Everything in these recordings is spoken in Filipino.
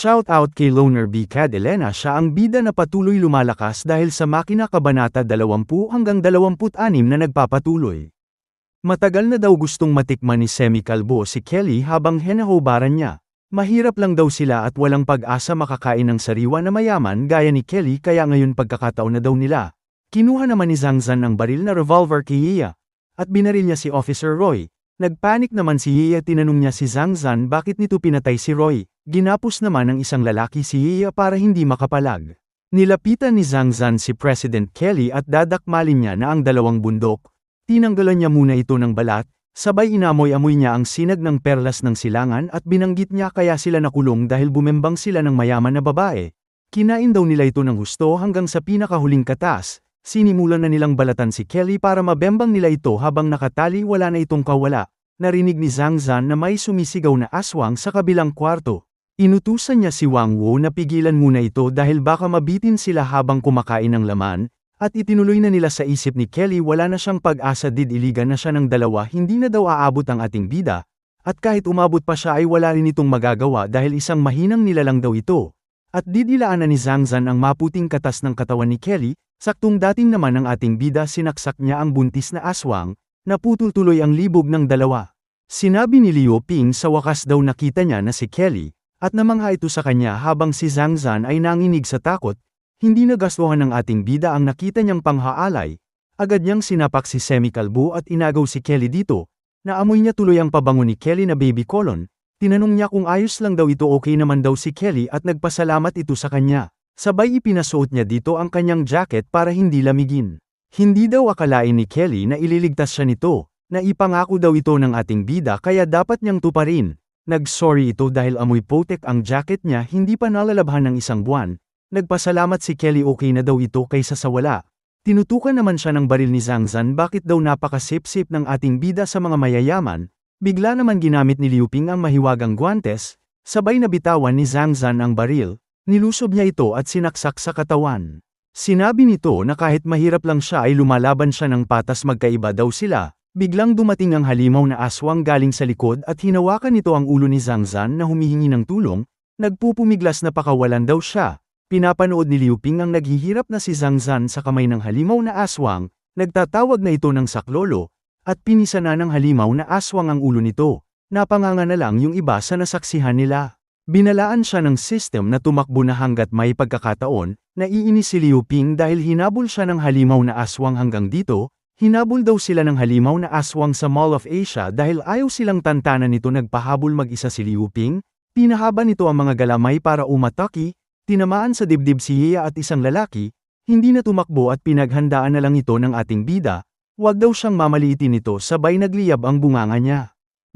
Shoutout kay Loner B. Cadelena, siya ang bida na patuloy lumalakas dahil sa makina kabanata 20 hanggang 26 na nagpapatuloy. Matagal na daw gustong matikman ni Semi Calvo si Kelly habang hinahubaran niya. Mahirap lang daw sila at walang pag-asa makakain ng sariwa na mayaman gaya ni Kelly kaya ngayon pagkakataon na daw nila. Kinuha naman ni Zhang Zhan ang baril na revolver kay Yia. At binaril niya si Officer Roy. Nagpanik naman si Yia, tinanong niya si Zhang Zhan bakit nito pinatay si Roy. Ginapos naman ng isang lalaki si Yia para hindi makapalag. Nilapitan ni Zhang Zhan si President Kelly at dadakmalin niya na ang dalawang bundok. Tinanggalan niya muna ito ng balat, sabay inamoy-amoy niya ang sinag ng perlas ng silangan at binanggit niya kaya sila nakulong dahil bumembang sila ng mayaman na babae. Kinain daw nila ito ng husto hanggang sa pinakahuling katas. Sinimulan na nilang balatan si Kelly para mabembang nila ito habang nakatali, wala na itong kawala. Narinig ni Zhang Zhan na may sumisigaw na aswang sa kabilang kwarto. Inutusan niya si Wang Wu na pigilan muna ito dahil baka mabitin sila habang kumakain ng laman, at itinuloy na nila sa isip ni Kelly wala na siyang pag-asa, didiligan na siya ng dalawa, hindi na daw aabot ang ating bida, at kahit umabot pa siya ay wala rin itong magagawa dahil isang mahinang nilalang daw ito. At didilaan na ni Zhang Zhan ang maputing katas ng katawan ni Kelly. Saktong dating naman ng ating bida, sinaksak niya ang buntis na aswang, naputol tuloy ang libog ng dalawa. Sinabi ni Liu Ping sa wakas daw nakita niya na si Kelly, at namangha ito sa kanya habang si Zhang Zhan ay nanginig sa takot. Hindi nagastuhan ng ating bida ang nakita niyang panghaalay, agad niyang sinapak si Semi Calvo at inagaw si Kelly dito. Naamoy niya tuloy ang pabango ni Kelly na baby colon. Tinanong niya kung ayos lang daw ito, okay naman daw si Kelly at nagpasalamat ito sa kanya. Sabay ipinasuot niya dito ang kanyang jacket para hindi lamigin. Hindi daw akalain ni Kelly na ililigtas siya nito, na ipangako daw ito ng ating bida kaya dapat niyang tuparin. Nag-sorry ito dahil amoy potek ang jacket niya, hindi pa nalalabhan ng isang buwan. Nagpasalamat si Kelly, okay na daw ito kaysa sa wala. Tinutukan naman siya ng baril ni Zhang Zhan, bakit daw napakasip-sip ng ating bida sa mga mayayaman. Bigla naman ginamit ni Liu Ping ang mahiwagang guwantes, sabay na bitawan ni Zhang Zhan ang baril. Nilusob niya ito at sinaksak sa katawan. Sinabi nito na kahit mahirap lang siya ay lumalaban siya ng patas, magkaiba daw sila. Biglang dumating ang halimaw na aswang galing sa likod at hinawakan nito ang ulo ni Zhang Zhan na humihingi ng tulong. Nagpupumiglas na pakawalan daw siya. Pinapanood ni Liu Ping ang naghihirap na si Zhang Zhan sa kamay ng halimaw na aswang. Nagtatawag na ito ng saklolo, at pinisa na ng halimaw na aswang ang ulo nito. Napanganga na lang yung iba sa nasaksihan nila. Binalaan siya ng system na tumakbo na hanggat may pagkakataon. Naiinis si Liu Ping dahil hinabol siya ng halimaw na aswang hanggang dito. Hinabol daw sila ng halimaw na aswang sa Mall of Asia dahil ayaw silang tantanan nito. Nagpahabol mag-isa si Liu Ping. Pinahaba nito ang mga galamay para umataki. Tinamaan sa dibdib si Yia at isang lalaki. Hindi na tumakbo at pinaghandaan na lang ito ng ating bida. Huwag daw siyang mamaliitin nito, sabay nagliyab ang bunganga niya.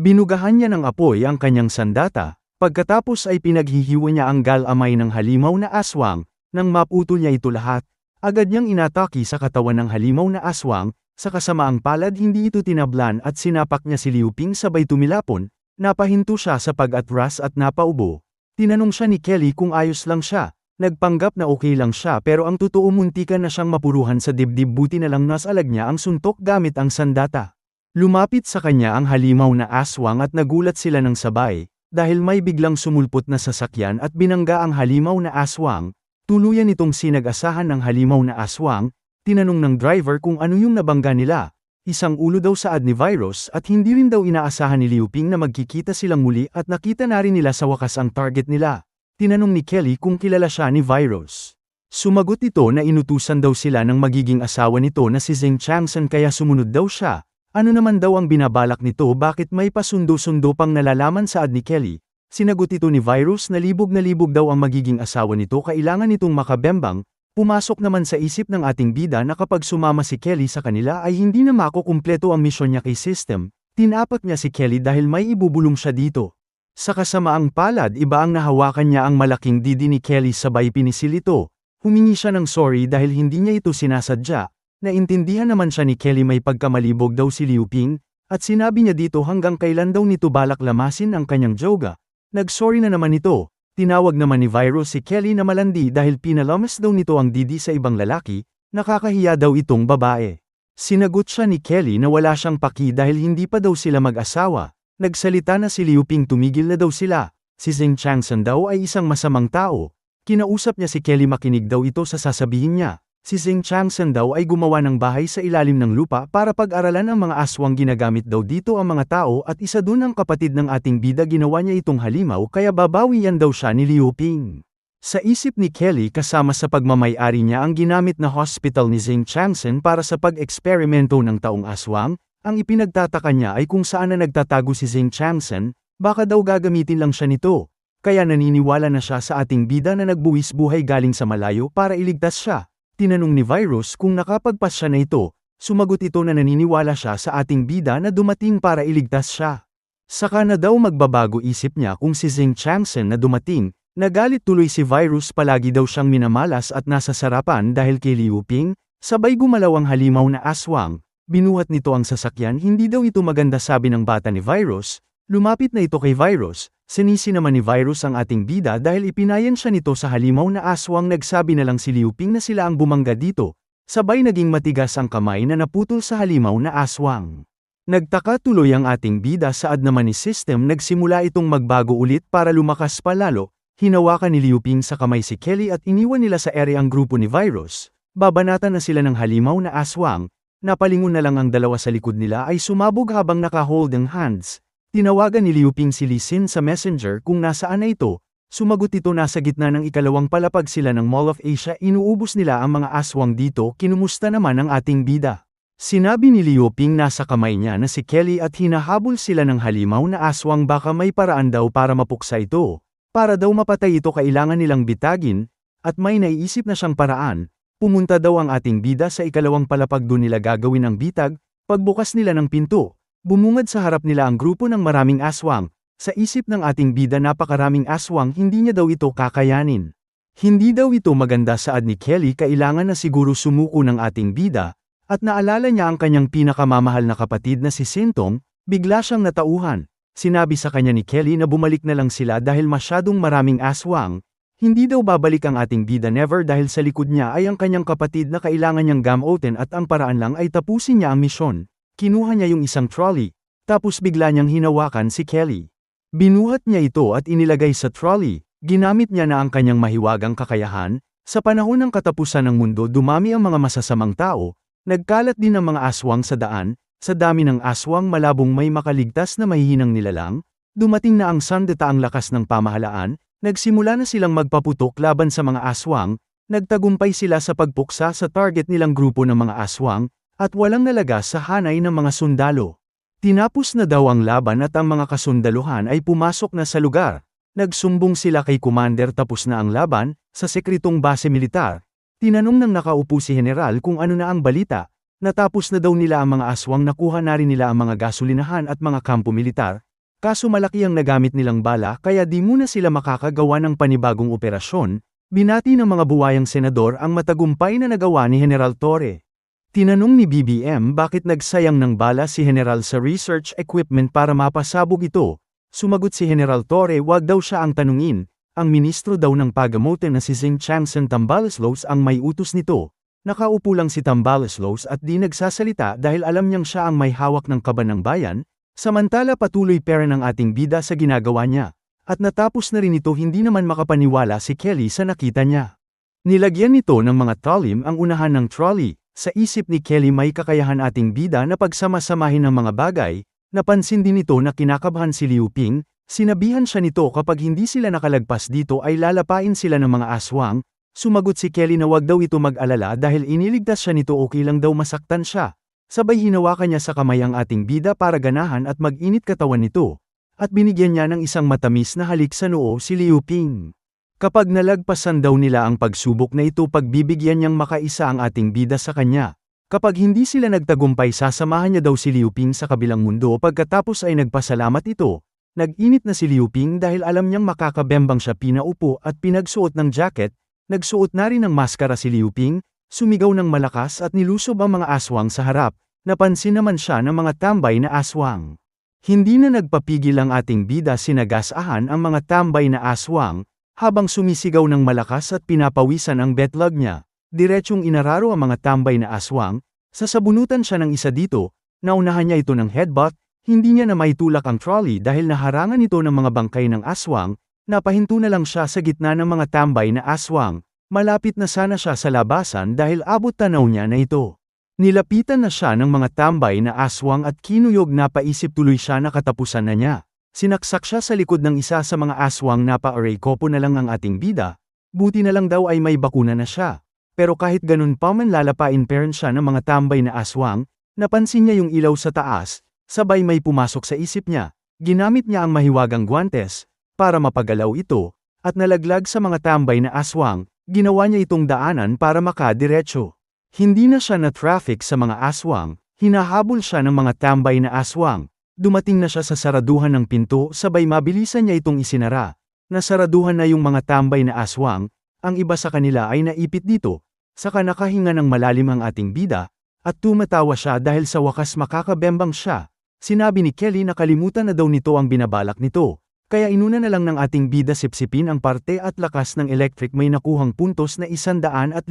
Binugahan niya ng apoy ang kanyang sandata. Pagkatapos ay pinaghihiwa niya ang galamay ng halimaw na aswang. Nang maputol niya ito lahat, agad niyang inataki sa katawan ng halimaw na aswang. Sa kasamaang palad hindi ito tinablan at sinapak niya si Liu Ping, sabay tumilapon. Napahinto siya sa pag-atras at napaubo. Tinanong siya ni Kelly kung ayos lang siya. Nagpanggap na okay lang siya pero ang totoo muntikan na siyang mapuruhan sa dibdib, buti na lang nasalag niya ang suntok gamit ang sandata. Lumapit sa kanya ang halimaw na aswang at nagulat sila ng sabay. Dahil may biglang sumulpot na sasakyan at binangga ang halimaw na aswang, tuluyan itong sinag-asahan ng halimaw na aswang. Tinanong ng driver kung ano yung nabangga nila. Isang ulo daw saad ni Virus, at hindi rin daw inaasahan ni Liu Ping na magkikita silang muli at nakita na rin nila sa wakas ang target nila. Tinanong ni Kelly kung kilala siya ni Virus. Sumagot ito na inutusan daw sila ng magiging asawa nito na si Zheng Changsan kaya sumunod daw siya. Ano naman daw ang binabalak nito, bakit may pasundo-sundo pang nalalaman saad ni Kelly? Sinagot ito ni Virus na libog daw ang magiging asawa nito, kailangan nitong makabembang. Pumasok naman sa isip ng ating bida na kapag sumama si Kelly sa kanila ay hindi na makukumpleto ang misyon niya kay system. Tinapat niya si Kelly dahil may ibubulong siya dito. Sa kasamaang palad, iba ang nahawakan niya ang malaking didi ni Kelly, sabay pinisil ito. Humingi siya ng sorry dahil hindi niya ito sinasadya. Naintindihan naman siya ni Kelly may pagkamalibog daw si Liu Ping, at sinabi niya dito hanggang kailan daw nito balak lamasin ang kanyang joga. Nagsorry na naman ito. Tinawag naman ni Virus si Kelly na malandi dahil pinalamas daw nito ang didi sa ibang lalaki. Nakakahiya daw itong babae. Sinagot siya ni Kelly na wala siyang paki dahil hindi pa daw sila mag-asawa. Nagsalita na si Liu Ping, tumigil na daw sila. Si Zeng Changsan daw ay isang masamang tao. Kinausap niya si Kelly, makinig daw ito sa sasabihin niya. Si Zeng Changsan daw ay gumawa ng bahay sa ilalim ng lupa para pag-aralan ang mga aswang. Ginagamit daw dito ang mga tao at isa dun ang kapatid ng ating bida. Ginawa niya itong halimaw kaya babawian daw siya ni Liu Ping. Sa isip ni Kelly, kasama sa pagmamay-ari niya ang ginamit na hospital ni Zeng Changsan para sa pag-eksperimento ng taong aswang. Ang ipinagtataka niya ay kung saan na nagtatago si Zeng Changsan, baka daw gagamitin lang siya nito. Kaya naniniwala na siya sa ating bida na nagbuwis buhay galing sa malayo para iligtas siya. Tinanong ni Virus kung nakapagpas siya na ito, sumagot ito na naniniwala siya sa ating bida na dumating para iligtas siya. Saka na daw magbabago isip niya kung si Zeng Changsan na dumating. Nagalit tuloy si Virus, palagi daw siyang minamalas at nasa sarapan dahil kay Liu Ping, sabay gumalaw ang halimaw na aswang, binuhat nito ang sasakyan. Hindi daw ito maganda, sabi ng bata ni Virus. Lumapit na ito kay Virus, sinisi naman ni Virus ang ating bida dahil ipinayan siya nito sa halimaw na aswang. Nagsabi na lang si Liu Ping na sila ang bumangga dito, sabay naging matigas ang kamay na naputol sa halimaw na aswang. Nagtaka tuloy ang ating bida, saad naman ni System. Nagsimula itong magbago ulit para lumakas pa lalo. Hinawakan ni Liu Ping sa kamay si Kelly at iniwan nila sa area ang grupo ni Virus. Babanatan na sila ng halimaw na aswang. Napalingon na lang ang dalawa sa likod nila ay sumabog habang naka-hold ang hands. Tinawagan ni Liu Ping si Li Xin sa messenger kung nasaan na ito. Sumagot ito, nasa gitna ng ikalawang palapag sila ng Mall of Asia. Inuubos nila ang mga aswang dito. Kinumusta naman ang ating bida? Sinabi ni Liu Ping nasa kamay niya na si Kelly at hinahabol sila ng halimaw na aswang. Baka may paraan daw para mapuksa ito. Para daw mapatay ito kailangan nilang bitagin, at may naiisip na siyang paraan. Pumunta daw ang ating bida sa ikalawang palapag, doon nila gagawin ang bitag. Pagbukas nila ng pinto, bumungad sa harap nila ang grupo ng maraming aswang. Sa isip ng ating bida, napakaraming aswang, hindi niya daw ito kakayanin. Hindi daw ito maganda, saad ni Kelly. Kailangan na siguro sumuko ng ating bida, at naalala niya ang kanyang pinakamamahal na kapatid na si Sintong. Bigla siyang natauhan. Sinabi sa kanya ni Kelly na bumalik na lang sila dahil masyadong maraming aswang. Hindi daw babalik ang ating bida, never, dahil sa likod niya ay ang kanyang kapatid na kailangan niyang gamutin at ang paraan lang ay tapusin niya ang misyon. Kinuha niya yung isang trolley, tapos bigla niyang hinawakan si Kelly. Binuhat niya ito at inilagay sa trolley. Ginamit niya na ang kanyang mahiwagang kakayahan. Sa panahon ng katapusan ng mundo, dumami ang mga masasamang tao. Nagkalat din ang mga aswang sa daan. Sa dami ng aswang, malabong may makaligtas na mahihinang nilalang. Dumating na ang sandata, ang lakas ng pamahalaan. Nagsimula na silang magpaputok laban sa mga aswang. Nagtagumpay sila sa pagpuksa sa target nilang grupo ng mga aswang, at walang nalagas sa hanay ng mga sundalo. Tinapos na daw ang laban at ang mga kasundaluhan ay pumasok na sa lugar. Nagsumbong sila kay Commander. Tapos na ang laban, sa sekretong base militar. Tinanong ng nakaupo si General kung ano na ang balita. Natapos na daw nila ang mga aswang, nakuha na rin nila ang mga gasolinahan at mga kampo militar. Kaso malaki ang nagamit nilang bala kaya di muna sila makakagawa ng panibagong operasyon. Binati ng mga buwayang senador ang matagumpay na nagawa ni General Torre. Tinanong ni BBM bakit nagsayang ng bala si General sa research equipment para mapasabog ito. Sumagot si General Torre, wag daw siya ang tanungin. Ang ministro daw ng pagamutan na si Zeng Changsan Tambaloslos ang may utos nito. Nakaupo lang si Tambaloslos at di nagsasalita dahil alam niyang siya ang may hawak ng kaban ng bayan. Samantala patuloy pera ng ating bida sa ginagawa niya. At natapos na rin ito. Hindi naman makapaniwala si Kelly sa nakita niya. Nilagyan nito ng mga talim ang unahan ng trolley. Sa isip ni Kelly, may kakayahan ating bida na pagsama-samahin ng mga bagay. Napansin din nito na kinakabahan si Liu Ping. Sinabihan siya nito kapag hindi sila nakalagpas dito ay lalapain sila ng mga aswang. Sumagot si Kelly na wag daw ito mag-alala dahil iniligtas siya nito, okay lang daw masaktan siya. Sabay hinawakan niya sa kamay ang ating bida para ganahan at mag-init katawan nito. At binigyan niya ng isang matamis na halik sa noo si Liu Ping. Kapag nalagpasan daw nila ang pagsubok na ito, pagbibigyan niyang makaisa ang ating bida sa kanya. Kapag hindi sila nagtagumpay, sasamahan niya daw si Liu Ping sa kabilang mundo. Pagkatapos ay nagpasalamat ito. Nag-init na si Liu Ping dahil alam niyang makakabembang siya. Pinaupo at pinagsuot ng jacket. Nagsuot na rin ng maskara si Liu Ping, sumigaw ng malakas at nilusob ang mga aswang sa harap. Napansin naman siya ng mga tambay na aswang. Hindi na nagpapigil ang ating bida, sinagasahan ang mga tambay na aswang, habang sumisigaw ng malakas at pinapawisan ang betlog niya. Diretsyong inararo ang mga tambay na aswang, sasabunutan siya ng isa dito, naunahan niya ito ng headbutt. Hindi niya na maitulak ang trolley dahil naharangan ito ng mga bangkay ng aswang. Napahinto na lang siya sa gitna ng mga tambay na aswang. Malapit na sana siya sa labasan dahil abot tanaw niya na ito. Nilapitan na siya ng mga tambay na aswang at kinuyog, napaisip tuloy siya na katapusan na niya. Sinaksak siya sa likod ng isa sa mga aswang. Napa-aray kopo na lang ang ating bida. Buti na lang daw ay may bakuna na siya. Pero kahit ganun pa man lalapain parent siya ng mga tambay na aswang, napansin niya yung ilaw sa taas, sabay may pumasok sa isip niya. Ginamit niya ang mahiwagang guwantes para mapagalaw ito, at nalaglag sa mga tambay na aswang. Ginawa niya itong daanan para makadiretso. Hindi na siya na-traffic sa mga aswang, hinahabol siya ng mga tambay na aswang. Dumating na siya sa saraduhan ng pinto, sabay mabilisan niya itong isinara. Nasaraduhan na yung mga tambay na aswang, ang iba sa kanila ay naipit dito. Saka nakahinga ng malalim ang ating bida, at tumatawa siya dahil sa wakas makakabembang siya. Sinabi ni Kelly na kalimutan na daw nito ang binabalak nito. Kaya inuna na lang ng ating bida sipsipin ang parte at lakas ng electric. May nakuhang puntos na 150.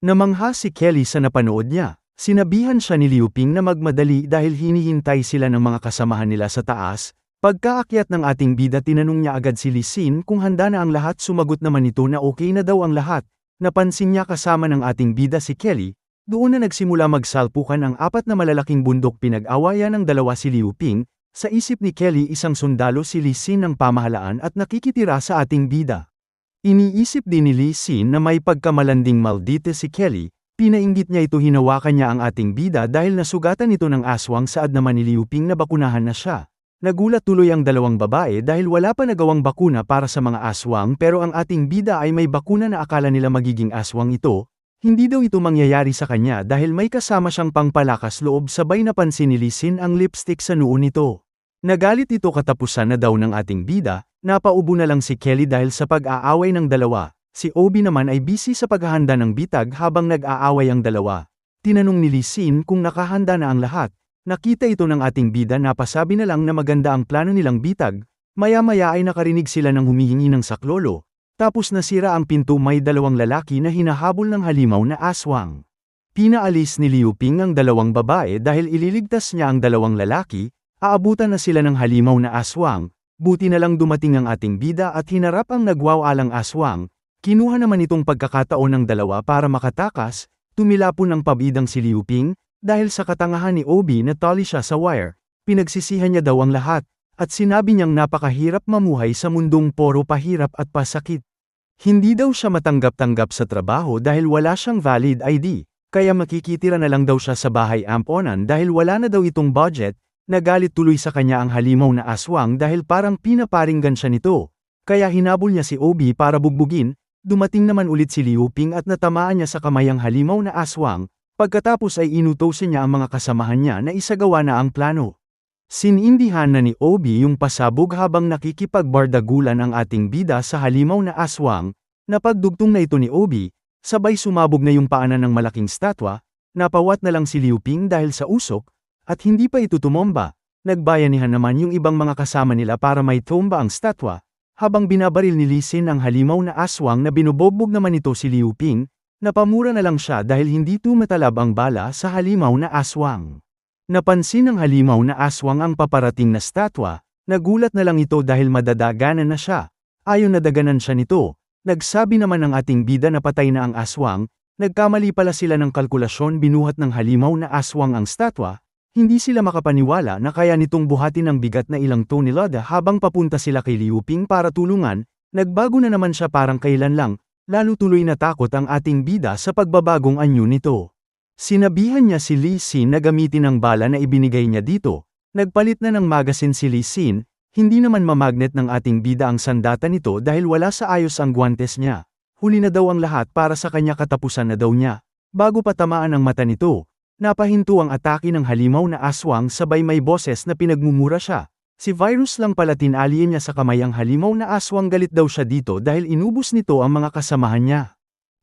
Namangha si Kelly sa napanood niya. Sinabihan siya ni Liu Ping na magmadali dahil hinihintay sila ng mga kasamahan nila sa taas. Pagkaakyat ng ating bida tinanong niya agad si Li Xin kung handa na ang lahat. Sumagot naman ito na okay na daw ang lahat. Napansin niya kasama ng ating bida si Kelly. Doon na nagsimula magsalpukan ang 4 na malalaking bundok. Pinag-awayan ng dalawa si Liu Ping. Sa isip ni Kelly isang sundalo si Li Xin ng pamahalaan at nakikitira sa ating bida. Iniisip din ni Li Xin na may pagkamalanding maldite si Kelly. Pinainggit niya ito, hinawakan niya ang ating bida dahil nasugatan ito ng aswang. Saad naman ni Liu Ping na bakunahan na siya. Nagulat tuloy ang dalawang babae dahil wala pa nagawang bakuna para sa mga aswang, pero ang ating bida ay may bakuna na akala nila magiging aswang ito. Hindi daw ito mangyayari sa kanya dahil may kasama siyang pangpalakas loob. Sabay napansin ni Li Xin ang lipstick sa noo nito. Nagalit ito, katapusan na daw ng ating bida. Napaubo na lang si Kelly dahil sa pag-aaway ng dalawa. Si Obi naman ay busy sa paghahanda ng bitag habang nag-aaway ang dalawa. Tinanong ni Li Xin kung nakahanda na ang lahat. Nakita ito ng ating bida, napasabi na lang na maganda ang plano nilang bitag. Maya-maya ay nakarinig sila ng humihingi ng saklolo. Tapos nasira ang pinto. May dalawang lalaki na hinahabol ng halimaw na aswang. Pinaalis ni Liu Ping ang dalawang babae dahil ililigtas niya ang dalawang lalaki. Aabutan na sila ng halimaw na aswang. Buti na lang dumating ang ating bida at hinarap ang nagwawalang aswang. Kinuha naman itong pagkakataon ng dalawa para makatakas. Tumilapon ng pabidang si Liu Ping. Dahil sa katangahan ni Obi na tali siya sa wire. Pinagsisihan niya daw ang lahat. At sinabi niyang napakahirap mamuhay sa mundong puro pahirap at pasakit. Hindi daw siya matanggap-tanggap sa trabaho dahil wala siyang valid ID. Kaya makikitira na lang daw siya sa bahay amponan dahil wala na daw itong budget. Nagalit tuloy sa kanya ang halimaw na aswang dahil parang pinaparinggan siya nito. Kaya hinabol niya si Obi para bugbugin. Dumating naman ulit si Liu Ping at natamaan niya sa kamay ang halimaw na aswang. Pagkatapos ay inutosan niya ang mga kasamahan niya na isagawa na ang plano. Sinindihan na ni Obi yung pasabog habang nakikipagbardagulan ang ating bida sa halimaw na aswang. Napagdugtong na ito ni Obi. Sabay sumabog na yung paanan ng malaking statwa. Napawat na lang si Liu Ping dahil sa usok. At hindi pa ito tumomba. Nagbayanihan naman yung ibang mga kasama nila para may tumba ang statwa. Habang binabaril ni Li Xin ang halimaw na aswang na binubogbog naman ito si Liu Ping, napamura na lang siya dahil hindi tumatalab ang bala sa halimaw na aswang. Napansin ng halimaw na aswang ang paparating na statwa. Nagulat na lang ito dahil madadaganan na siya. Ayon na daganan siya nito. Nagsabi naman ng ating bida na patay na ang aswang. Nagkamali pala sila ng kalkulasyon, binuhat ng halimaw na aswang ang statwa. Hindi sila makapaniwala na kaya nitong buhatin ng bigat na ilang tonelada. Habang papunta sila kay Liu Ping para tulungan, nagbago na naman siya parang kailan lang, lalo tuloy natakot ang ating bida sa pagbabagong anyo nito. Sinabihan niya si Li Xin na gamitin ang bala na ibinigay niya dito. Nagpalit na ng magasin si Li Xin. Hindi naman mamagnet ng ating bida ang sandata nito dahil wala sa ayos ang guwantes niya. Huli na daw ang lahat para sa kanya, katapusan na daw niya. Bago pa tamaan ang mata nito, napahinto ang atake ng halimaw na aswang, sabay may boses na pinagmumura siya. Si Virus lang pala, tinalien niya sa kamay ang halimaw na aswang. Galit daw siya dito dahil inubos nito ang mga kasamahan niya.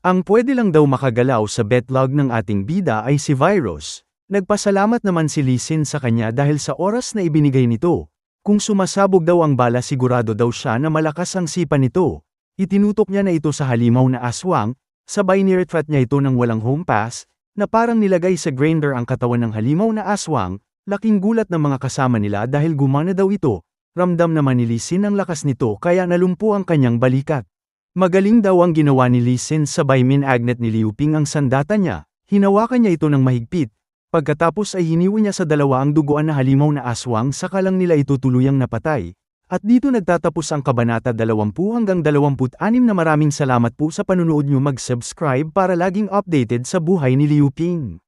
Ang pwede lang daw makagalaw sa betlog ng ating bida ay si Virus. Nagpasalamat naman si Li Xin sa kanya dahil sa oras na ibinigay nito. Kung sumasabog daw ang bala, sigurado daw siya na malakas ang sipa nito. Itinutok niya na ito sa halimaw na aswang, sabay niretreat niya ito ng walang home pass, na parang nilagay sa grinder ang katawan ng halimaw na aswang. Laking gulat ng mga kasama nila dahil gumana daw ito. Ramdam naman ni Lee Sin ang lakas nito kaya nalumpo ang kanyang balikat. Magaling daw ang ginawa ni Lee Sin sabay minagnet ni Liu Ping ang sandata niya, hinawakan niya ito ng mahigpit. Pagkatapos ay hiniwi niya sa dalawa ang duguan na halimaw na aswang saka lang nila ito tuluyang napatay. At dito nagtatapos ang Kabanata 20 hanggang 26 na maraming salamat po sa panunood nyo mag-subscribe para laging updated sa buhay ni Liu Ping.